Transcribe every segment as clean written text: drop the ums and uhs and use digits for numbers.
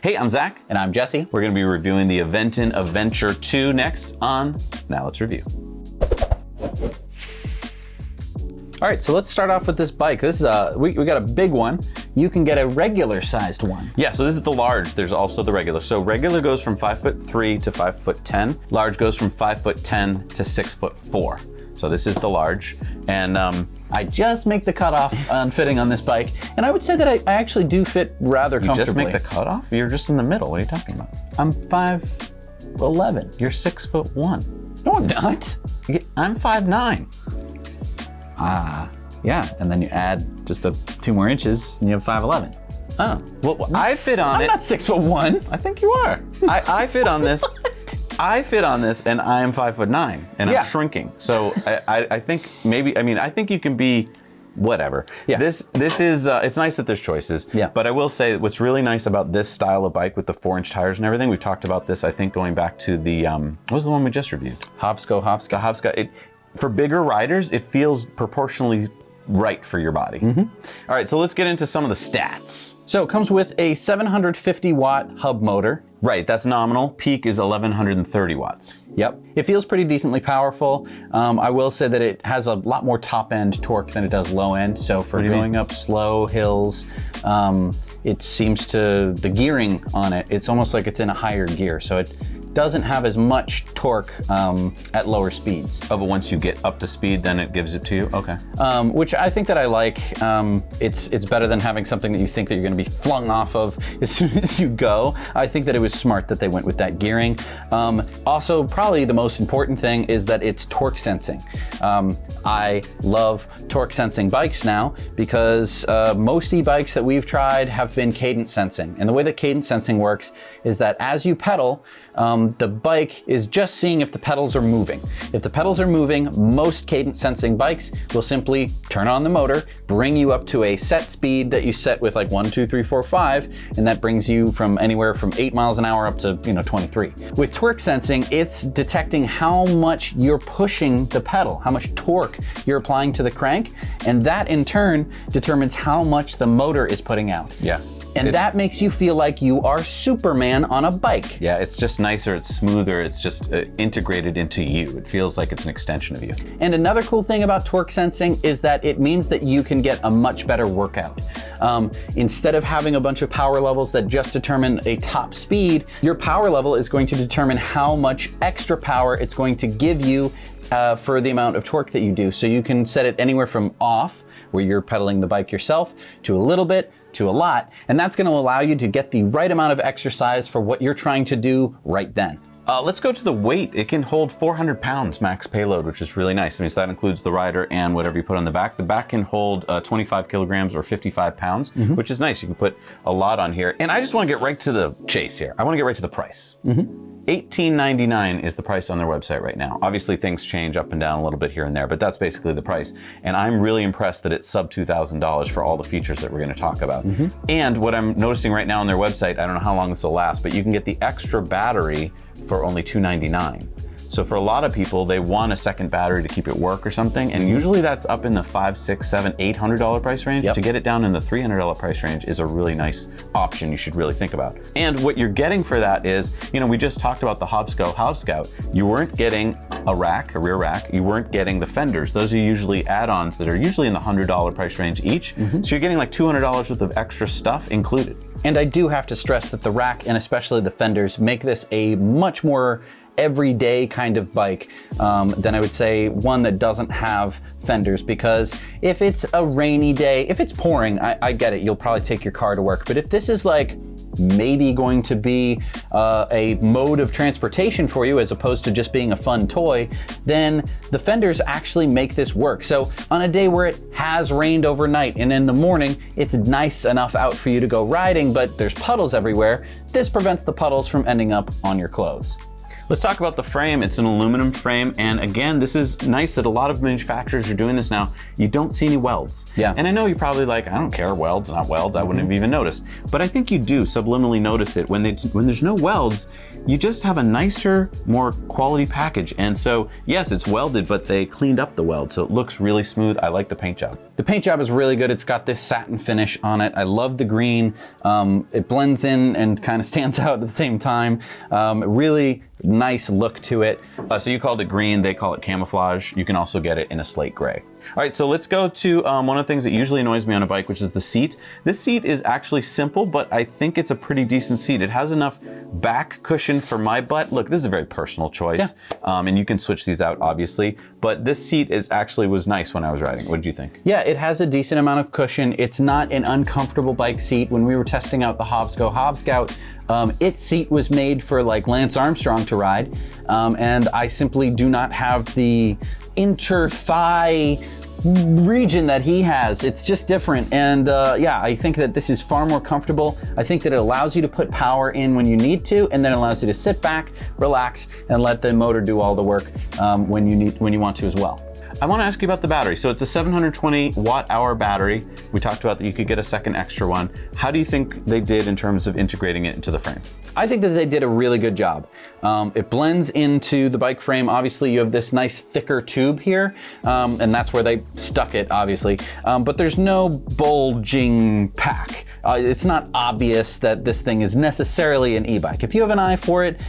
Hey, I'm Zach. And I'm Jesse. We're going to be reviewing the Aventon Aventure.2 next on Now Let's Review. All right, so let's start off with this bike. This is we got a big one. You can get a regular sized one. Yeah, so this is the large. There's also the regular. So regular goes from 5'3" to 5'10". Large goes from 5'10" to 6'4". So this is the large. And I just make the cutoff on fitting on this bike, and I would say that I actually do fit rather comfortably. You just make the cutoff? You're just in the middle. What are you talking about? I'm 5'11". You're 6'1". No, I'm not. I'm 5'9". Yeah, and then you add just the 2 more inches, and you have 5'11". Oh, well, I fit on it. I'm not 6'1". I think you are. I fit on this. I fit on this, and I am 5'9", and Yeah. I'm shrinking. So I think maybe, I think you can be whatever. Yeah. This is, it's nice that there's choices. Yeah. But I will say what's really nice about this style of bike with the 4-inch tires and everything, we've talked about this, I think, going back to the, what was the one we just reviewed? Hovsko. The Hovska. For bigger riders, it feels proportionally right for your body. All right, so let's get into some of the stats. So it comes with a 750 watt hub motor. Right, that's nominal. Peak is 1130 watts. Yep, it feels pretty decently powerful. I will say that it has a lot more top end torque than it does low end. So for going up slow hills, it seems to, the gearing on it, it's almost like it's in a higher gear. So it doesn't have as much torque at lower speeds. Oh, but once you get up to speed, then it gives it to you? Okay. Which I think that I like. It's better than having something that you think that you're gonna be flung off of as soon as you go. I think that it was smart that they went with that gearing. Also, probably the most important thing is that it's torque sensing. I love torque sensing bikes now because most e-bikes that we've tried have been cadence sensing. And the way that cadence sensing works is that as you pedal, the bike is just seeing if the pedals are moving. If the pedals are moving, most cadence sensing bikes will simply turn on the motor, bring you up to a set speed that you set with like 1, 2, 3, 4, 5, and that brings you from anywhere from 8 miles an hour up to 23. With torque sensing, it's detecting how much you're pushing the pedal, how much torque you're applying to the crank, and that in turn determines how much the motor is putting out. Yeah. And that makes you feel like you are Superman on a bike. Yeah, it's just nicer, it's smoother, it's just integrated into you. It feels like it's an extension of you. And another cool thing about torque sensing is that it means that you can get a much better workout. Instead of having a bunch of power levels that just determine a top speed, your power level is going to determine how much extra power it's going to give you for the amount of torque that you do. So you can set it anywhere from off, where you're pedaling the bike yourself, to a little bit, to a lot, and that's going to allow you to get the right amount of exercise for what you're trying to do right then. Let's go to the weight. It can hold 400 pounds max payload, which is really nice. I mean, so that includes the rider and whatever you put on the back. The back can hold 25 kilograms or 55 pounds, which is nice. You can put a lot on here. And I just want to get right to the chase here. I want to get right to the price. $18.99 is the price on their website right now. Obviously things change up and down a little bit here and there, but that's basically the price. And I'm really impressed that it's sub $2,000 for all the features that we're going to talk about. And what I'm noticing right now on their website, I don't know how long this will last, but you can get the extra battery for only $299. So for a lot of people, they want a second battery to keep it work or something, and usually that's up in the $500, $600, $700, $800 price range. To get it down in the $300 price range is a really nice option you should really think about. And what you're getting for that is, we just talked about the Hovscout. You weren't getting a rack, a rear rack. You weren't getting the fenders. Those are usually add-ons that are usually in the $100 price range each. So you're getting like $200 worth of extra stuff included. And I do have to stress that the rack and especially the fenders make this a much more everyday kind of bike than I would say one that doesn't have fenders, because if it's a rainy day, if it's pouring, I get it, you'll probably take your car to work. But if this is like maybe going to be a mode of transportation for you as opposed to just being a fun toy, then the fenders actually make this work. So on a day where it has rained overnight and in the morning it's nice enough out for you to go riding, but there's puddles everywhere, this prevents the puddles from ending up on your clothes. Let's talk about the frame. It's an aluminum frame, and again, this is nice that a lot of manufacturers are doing this now. You don't see any welds. Yeah. And I know you're probably like, I don't care, welds, not welds, I wouldn't have even noticed. But I think you do subliminally notice it. When there's no welds, you just have a nicer, more quality package. And so, yes, it's welded, but they cleaned up the weld, so it looks really smooth. I like the paint job. The paint job is really good. It's got this satin finish on it. I love the green. It blends in and kind of stands out at the same time. Really nice look to it. So you called it green, they call it camouflage. You can also get it in a slate gray. All right, so let's go to one of the things that usually annoys me on a bike, which is the seat. This seat is actually simple, but I think it's a pretty decent seat. It has enough back cushion for my butt. Look, this is a very personal choice, yeah. And you can switch these out, obviously. But this seat was nice when I was riding. What did you think? Yeah, it has a decent amount of cushion. It's not an uncomfortable bike seat. When we were testing out the Hovscout, its seat was made for like Lance Armstrong to ride, and I simply do not have the inter-thigh region that he has. It's just different, and yeah, I think that this is far more comfortable. I think that it allows you to put power in when you need to, and then it allows you to sit back, relax, and let the motor do all the work when you want to as well. I want to ask you about the battery. So it's a 720 watt-hour battery. We talked about that you could get a second extra one. How do you think they did in terms of integrating it into the frame? I think that they did a really good job. It blends into the bike frame. Obviously, you have this nice thicker tube here, and that's where they stuck it, obviously. But there's no bulging pack. It's not obvious that this thing is necessarily an e-bike. If you have an eye for it,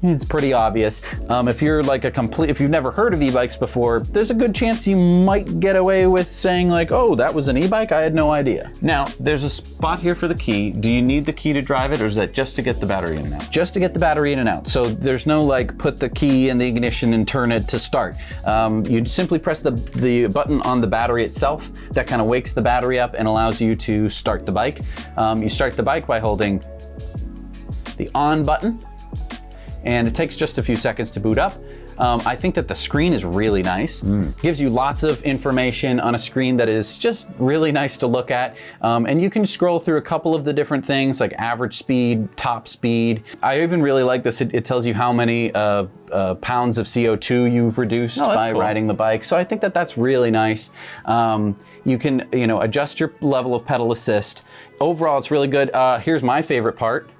it's pretty obvious. If you're like if you've never heard of e-bikes before, there's a good chance you might get away with saying like, oh, that was an e-bike? I had no idea. Now, there's a spot here for the key. Do you need the key to drive it, or is that just to get the battery in and out? Just to get the battery in and out. So there's no like, put the key in the ignition and turn it to start. You simply press the button on the battery itself. That kind of wakes the battery up and allows you to start the bike. You start the bike by holding the on button, and it takes just a few seconds to boot up. I think that the screen is really nice. Gives you lots of information on a screen that is just really nice to look at. And you can scroll through a couple of the different things like average speed, top speed. I even really like this. It tells you how many pounds of CO2 you've reduced by riding the bike. So I think that that's really nice. You can adjust your level of pedal assist. Overall, it's really good. Here's my favorite part.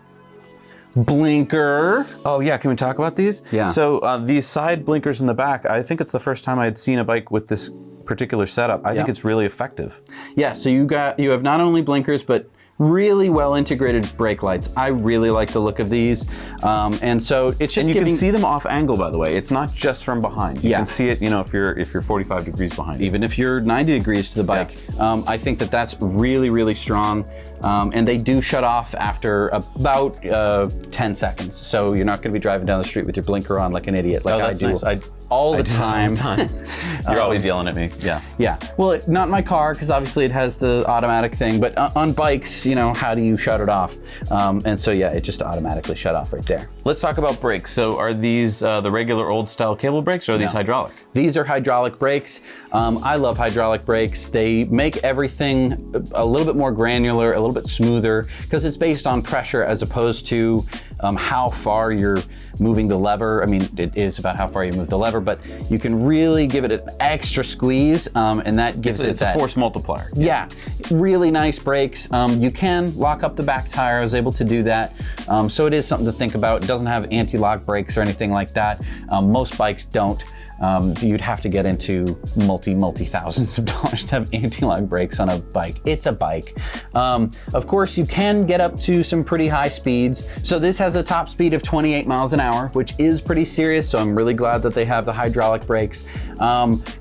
Blinker. Oh yeah, can we talk about these? Yeah. So these side blinkers in the back, I think it's the first time I had seen a bike with this particular setup. I think it's really effective. Yeah, so you have not only blinkers, but really well integrated brake lights. I really like the look of these. And so it's just you can see them off angle, by the way. It's not just from behind. You can see it, if you're 45 degrees behind. Even if you're 90 degrees to the bike. Yeah. I think that that's really, really strong. And they do shut off after about 10 seconds. So you're not gonna be driving down the street with your blinker on like an idiot like I do. Nice. All the time. You're always yelling at me. Yeah. Yeah. Well, not in my car, because obviously it has the automatic thing, but on bikes, how do you shut it off? And so yeah, it just automatically shut off right there. Let's talk about brakes. So are these the regular old style cable brakes, or are these hydraulic? These are hydraulic brakes. I love hydraulic brakes. They make everything a little bit more granular, a little bit smoother, because it's based on pressure as opposed to how far you're moving the lever. I mean, it is about how far you move the lever, but you can really give it an extra squeeze, and that gives it's a force multiplier. Yeah, really nice brakes. You can lock up the back tire. I was able to do that. So it is something to think about. It doesn't have anti-lock brakes or anything like that. Most bikes don't. You'd have to get into multi-thousands of dollars to have anti-lock brakes on a bike. It's a bike. Of course, you can get up to some pretty high speeds. So this has a top speed of 28 miles an hour, which is pretty serious. So I'm really glad that they have the hydraulic brakes.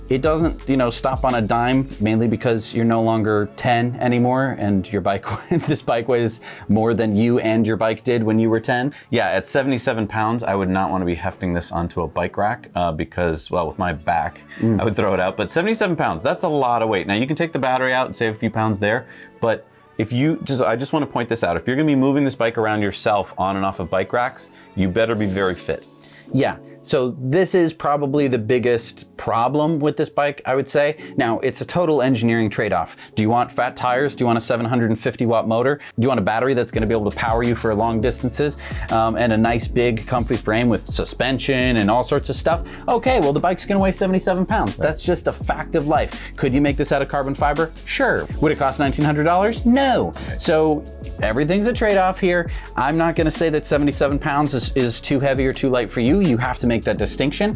It doesn't, stop on a dime, mainly because you're no longer 10 anymore, and your bike, this bike weighs more than you and your bike did when you were 10. Yeah, at 77 pounds, I would not want to be hefting this onto a bike rack because, well, with my back, I would throw it out. But 77 pounds, that's a lot of weight. Now you can take the battery out and save a few pounds there, but I just want to point this out. If you're going to be moving this bike around yourself on and off of bike racks, you better be very fit. Yeah, so this is probably the biggest problem with this bike, I would say. Now, it's a total engineering trade-off. Do you want fat tires? Do you want a 750 watt motor? Do you want a battery that's gonna be able to power you for long distances? And a nice big comfy frame with suspension and all sorts of stuff? Okay, well the bike's gonna weigh 77 pounds. Right. That's just a fact of life. Could you make this out of carbon fiber? Sure. Would it cost $1,900? No. So everything's a trade-off here. I'm not gonna say that 77 pounds is too heavy or too light for you. You have to make that distinction.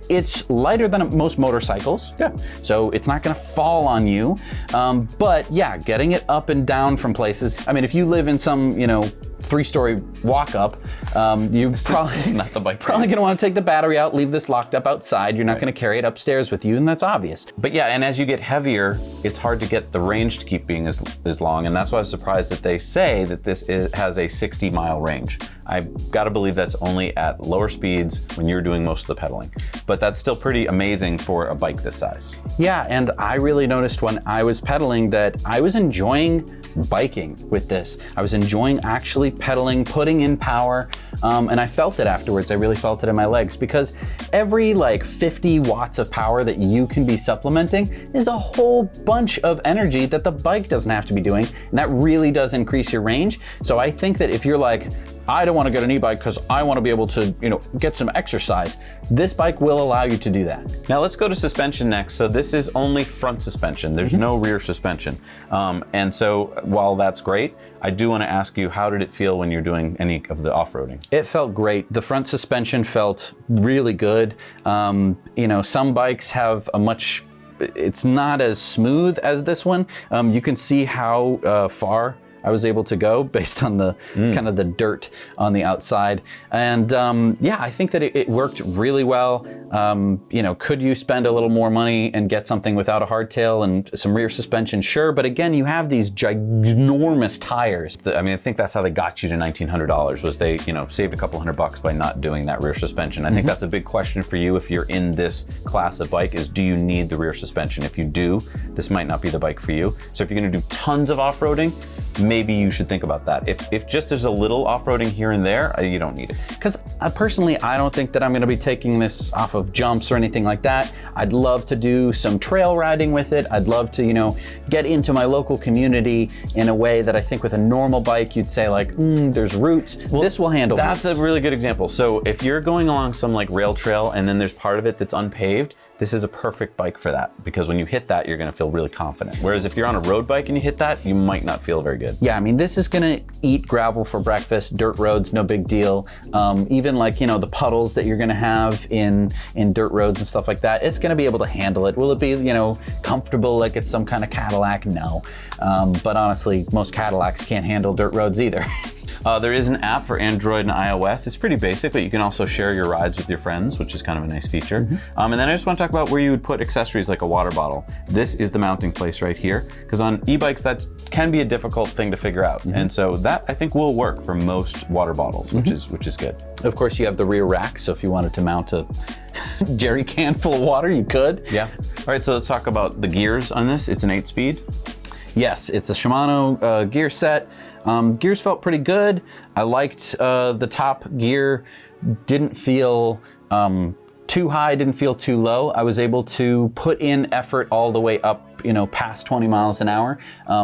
It's lighter than most motorcycles, so it's not gonna fall on you. But yeah, getting it up and down from places. I mean, if you live in some, 3-story walk-up, you probably not the bike. Probably gonna want to take the battery out, leave this locked up outside. You're not gonna carry it upstairs with you, and that's obvious. But yeah, and as you get heavier, it's hard to get the range to keep being as long, and that's why I was surprised that they say that this has a 60-mile range. I've got to believe that's only at lower speeds when you're doing most of the pedaling. But that's still pretty amazing for a bike this size. Yeah, and I really noticed when I was pedaling that I was enjoying biking with this. I was enjoying actually pedaling, putting in power, and I felt it afterwards. I really felt it in my legs, because every 50 watts of power that you can be supplementing is a whole bunch of energy that the bike doesn't have to be doing, and that really does increase your range. So I think that if you're like, I don't want to get an e-bike because I want to be able to, get some exercise, this bike will allow you to do that. Now let's go to suspension next. So this is only front suspension. There's no rear suspension. And so while that's great, I do want to ask you, how did it feel when you're doing any of the off-roading? It felt great. The front suspension felt really good. Some bikes have it's not as smooth as this one. You can see how far I was able to go based on the kind of the dirt on the outside. And yeah, I think that it worked really well. Could you spend a little more money and get something without a hardtail and some rear suspension? Sure, but again, you have these ginormous tires. I think that's how they got you to $1,900, was they, saved a couple $100 by not doing that rear suspension. I think that's a big question for you if you're in this class of bike, is do you need the rear suspension? If you do, this might not be the bike for you. So if you're gonna do tons of off-roading, maybe you should think about that. If just there's a little off-roading here and there, you don't need it. Because personally, I don't think that I'm gonna be taking this off of jumps or anything like that. I'd love to do some trail riding with it. I'd love to, get into my local community in a way that I think with a normal bike, you'd say there's roots. Well, this will handle That's roots. A really good example. So if you're going along some rail trail and then there's part of it that's unpaved, this is a perfect bike for that, because when you hit that, you're gonna feel really confident. Whereas if you're on a road bike and you hit that, you might not feel very good. Yeah, this is gonna eat gravel for breakfast, dirt roads, no big deal. Even the puddles that you're gonna have in dirt roads and stuff like that, it's gonna be able to handle it. Will it be, comfortable like it's some kind of Cadillac? No. But honestly, most Cadillacs can't handle dirt roads either. There is an app for Android and iOS. It's pretty basic, but you can also share your rides with your friends, which is kind of a nice feature. And then I just want to talk about where you would put accessories like a water bottle. This is the mounting place right here, because on e-bikes that can be a difficult thing to figure out. And so that I think will work for most water bottles, which is good. Of course, you have the rear rack, so if you wanted to mount a jerry can full of water, you could. Yeah. All right, so let's talk about the gears on this. It's an 8-speed. Yes, it's a Shimano gear set. Gears felt pretty good. I liked the top gear. Didn't feel too high, didn't feel too low. I was able to put in effort all the way up, past 20 miles an hour.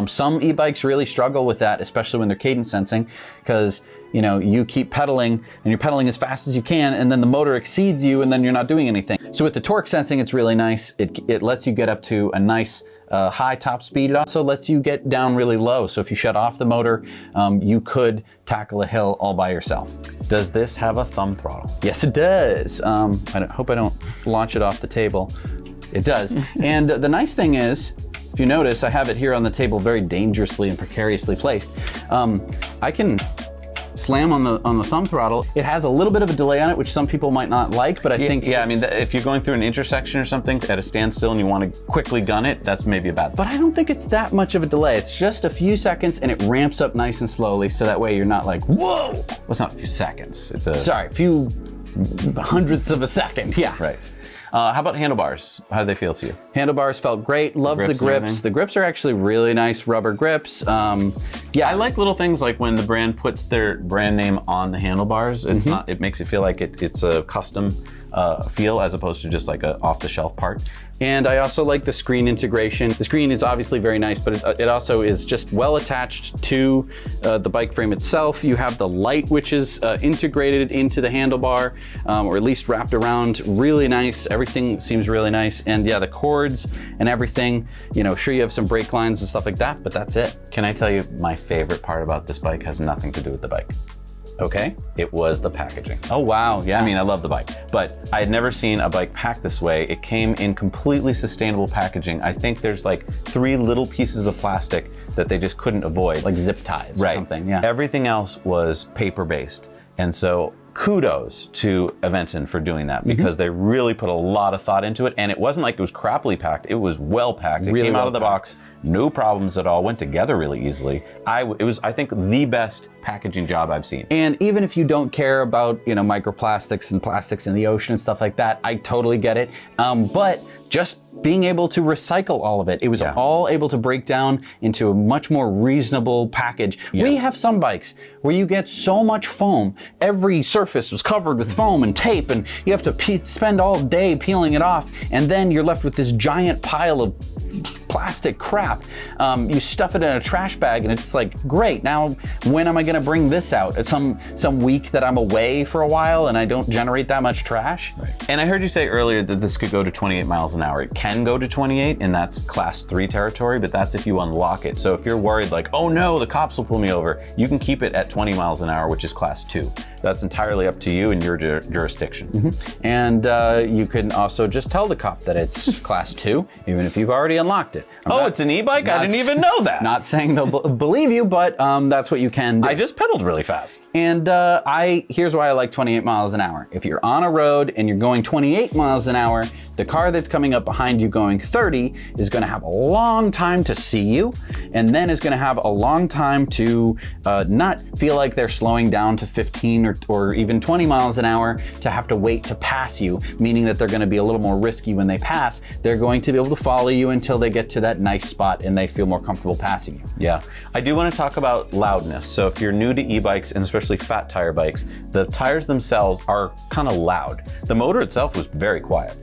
Some e-bikes really struggle with that, especially when they're cadence sensing, because you keep pedaling and you're pedaling as fast as you can, and then the motor exceeds you and then you're not doing anything. So with the torque sensing, it's really nice. It lets you get up to a nice high top speed. It also lets you get down really low. So if you shut off the motor, you could tackle a hill all by yourself. Does this have a thumb throttle? Yes, it does. I hope I don't launch it off the table. It does. And the nice thing is, if you notice, I have it here on the table very dangerously and precariously placed. I can slam on the thumb throttle. It has a little bit of a delay on it, which some people might not like, but I think if you're going through an intersection or something at a standstill and you want to quickly gun it, that's maybe a bad thing. But I don't think it's that much of a delay. It's just a few seconds and it ramps up nice and slowly, so that way you're not like, whoa! Well, it's not a few seconds. It's a... Sorry, a few hundredths of a second, yeah. Right. How about handlebars? How did they feel to you? Handlebars felt great. Love the grips and grips. everything? The grips are actually really nice rubber grips. Yeah, I like little things like when the brand puts their brand name on the handlebars. It's not. It makes it feel like it's a custom feel as opposed to just like a off-the-shelf part. And I also like the screen integration. The screen is obviously very nice, but it also is just well attached to the bike frame itself. You have the light, which is integrated into the handlebar, or at least wrapped around. Really nice. Everything seems really nice. And yeah, the cords and everything, you know, sure you have some brake lines and stuff like that, but that's it. Can I tell you my favorite part about this bike has nothing to do with the bike? Okay. It was the packaging. Oh, wow. Yeah. I mean, I love the bike, but I had never seen a bike packed this way. It came in completely sustainable packaging. I think there's like 3 little pieces of plastic that they just couldn't avoid. like zip ties or something. Yeah. Everything else was paper-based. And so kudos to Aventon for doing that, because they really put a lot of thought into it. And it wasn't like it was crappily packed. It was well packed. It came out of the box, no problems at all, went together really easily. It was, I think, the best packaging job I've seen. And even if you don't care about, you know, microplastics and plastics in the ocean and stuff like that, I totally get it. But just being able to recycle all of it. It was all able to break down into a much more reasonable package. We have some bikes where you get so much foam. Every surface was covered with foam and tape, and you have to spend all day peeling it off, and then you're left with this giant pile of plastic crap. You stuff it in a trash bag, and it's like, great, now when am I gonna bring this out? It's some week that I'm away for a while and I don't generate that much trash. And I heard you say earlier that this could go to 28 miles an hour. It can go to 28, and that's class 3 territory, but that's if you unlock it. So if you're worried like, oh no, the cops will pull me over, you can keep it at 20 miles an hour, which is class 2. That's entirely up to you and your jurisdiction. And you can also just tell the cop that it's class 2, even if you've already unlocked it. It's an e-bike? I didn't even know that. Not saying they'll believe you, but that's what you can do. I just pedaled really fast. And here's why I like 28 miles an hour. If you're on a road and you're going 28 miles an hour, the car that's coming up behind you going 30 is going to have a long time to see you, and then is going to have a long time to not feel like they're slowing down to 15 or even 20 miles an hour to have to wait to pass you, meaning that they're going to be a little more risky when they pass. They're going to be able to follow you until they get to that nice spot and they feel more comfortable passing you. Yeah, I do want to talk about loudness. So if you're new to e-bikes, and especially fat tire bikes, the tires themselves are kind of loud. The motor itself was very quiet.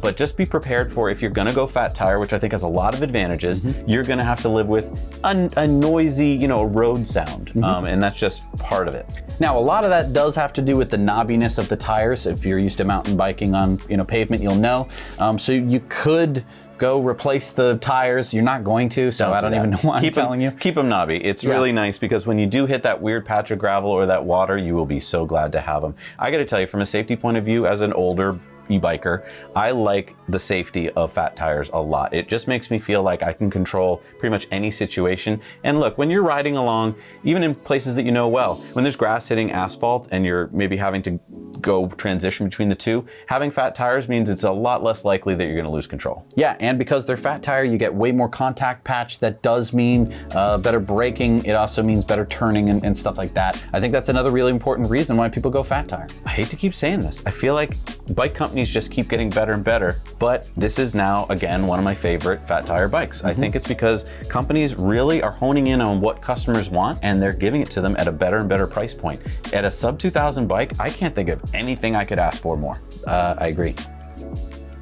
But just be prepared for, if you're gonna go fat tire, which I think has a lot of advantages, you're gonna have to live with a noisy, road sound. And that's just part of it. Now, a lot of that does have to do with the knobbiness of the tires. If you're used to mountain biking on pavement, you'll know. So you could go replace the tires. You're not going to, so I don't even know why I'm telling you. Keep them knobby. It's really nice, because when you do hit that weird patch of gravel or that water, you will be so glad to have them. I gotta tell you, from a safety point of view, as an older e-biker, I like the safety of fat tires a lot. It just makes me feel like I can control pretty much any situation. And look, when you're riding along, even in places that you know well, when there's grass hitting asphalt and you're maybe having to go transition between the two, having fat tires means it's a lot less likely that you're going to lose control. Yeah, and because they're fat tire, you get way more contact patch. That does mean better braking. It also means better turning and stuff like that. I think that's another really important reason why people go fat tire. I hate to keep saying this. I feel like bike companies just keep getting better and better, but this is now, again, one of my favorite fat tire bikes. I think it's because companies really are honing in on what customers want, and they're giving it to them at a better and better price point. At a sub 2,000 bike, I can't think of anything I could ask for more. I agree.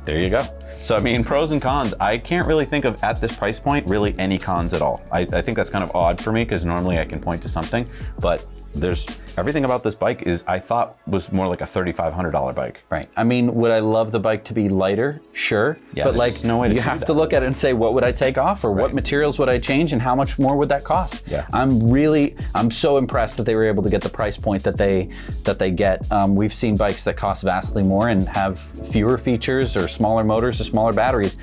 There you go. So I mean, pros and cons, I can't really think of, at this price point, really any cons at all. I think that's kind of odd for me, because normally I can point to something, but there's everything about this bike is, I thought, was more like a $3,500 bike. Right. I mean, would I love the bike to be lighter? Sure. Yeah, but like, no way you have to look at it and say, what would I take off, or what materials would I change, and how much more would that cost? Yeah. I'm so impressed that they were able to get the price point that they get. We've seen bikes that cost vastly more and have fewer features, or smaller motors, or smaller batteries.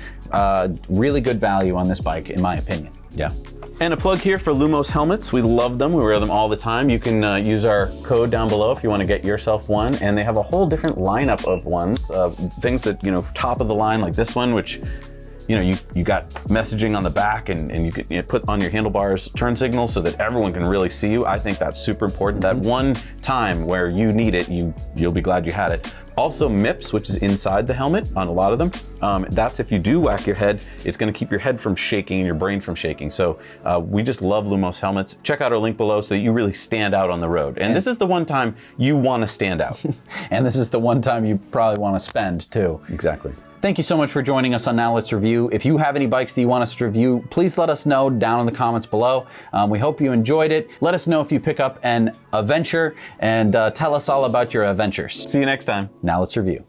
Really good value on this bike, in my opinion. Yeah. And a plug here for Lumos helmets. We love them. We wear them all the time. You can use our code down below if you want to get yourself one. And they have a whole different lineup of ones. Things that, top of the line, like this one, which, you got messaging on the back, and you can put on your handlebars turn signals so that everyone can really see you. I think that's super important. That one time where you need it, you'll be glad you had it. Also MIPS, which is inside the helmet on a lot of them. That's if you do whack your head, it's gonna keep your head from shaking and your brain from shaking. So we just love Lumos helmets. Check out our link below so that you really stand out on the road. And this is the one time you wanna stand out. And this is the one time you probably wanna spend too. Exactly. Thank you so much for joining us on Now Let's Review. If you have any bikes that you want us to review, please let us know down in the comments below. We hope you enjoyed it. Let us know if you pick up an Aventure and tell us all about your adventures. See you next time. Now Let's Review.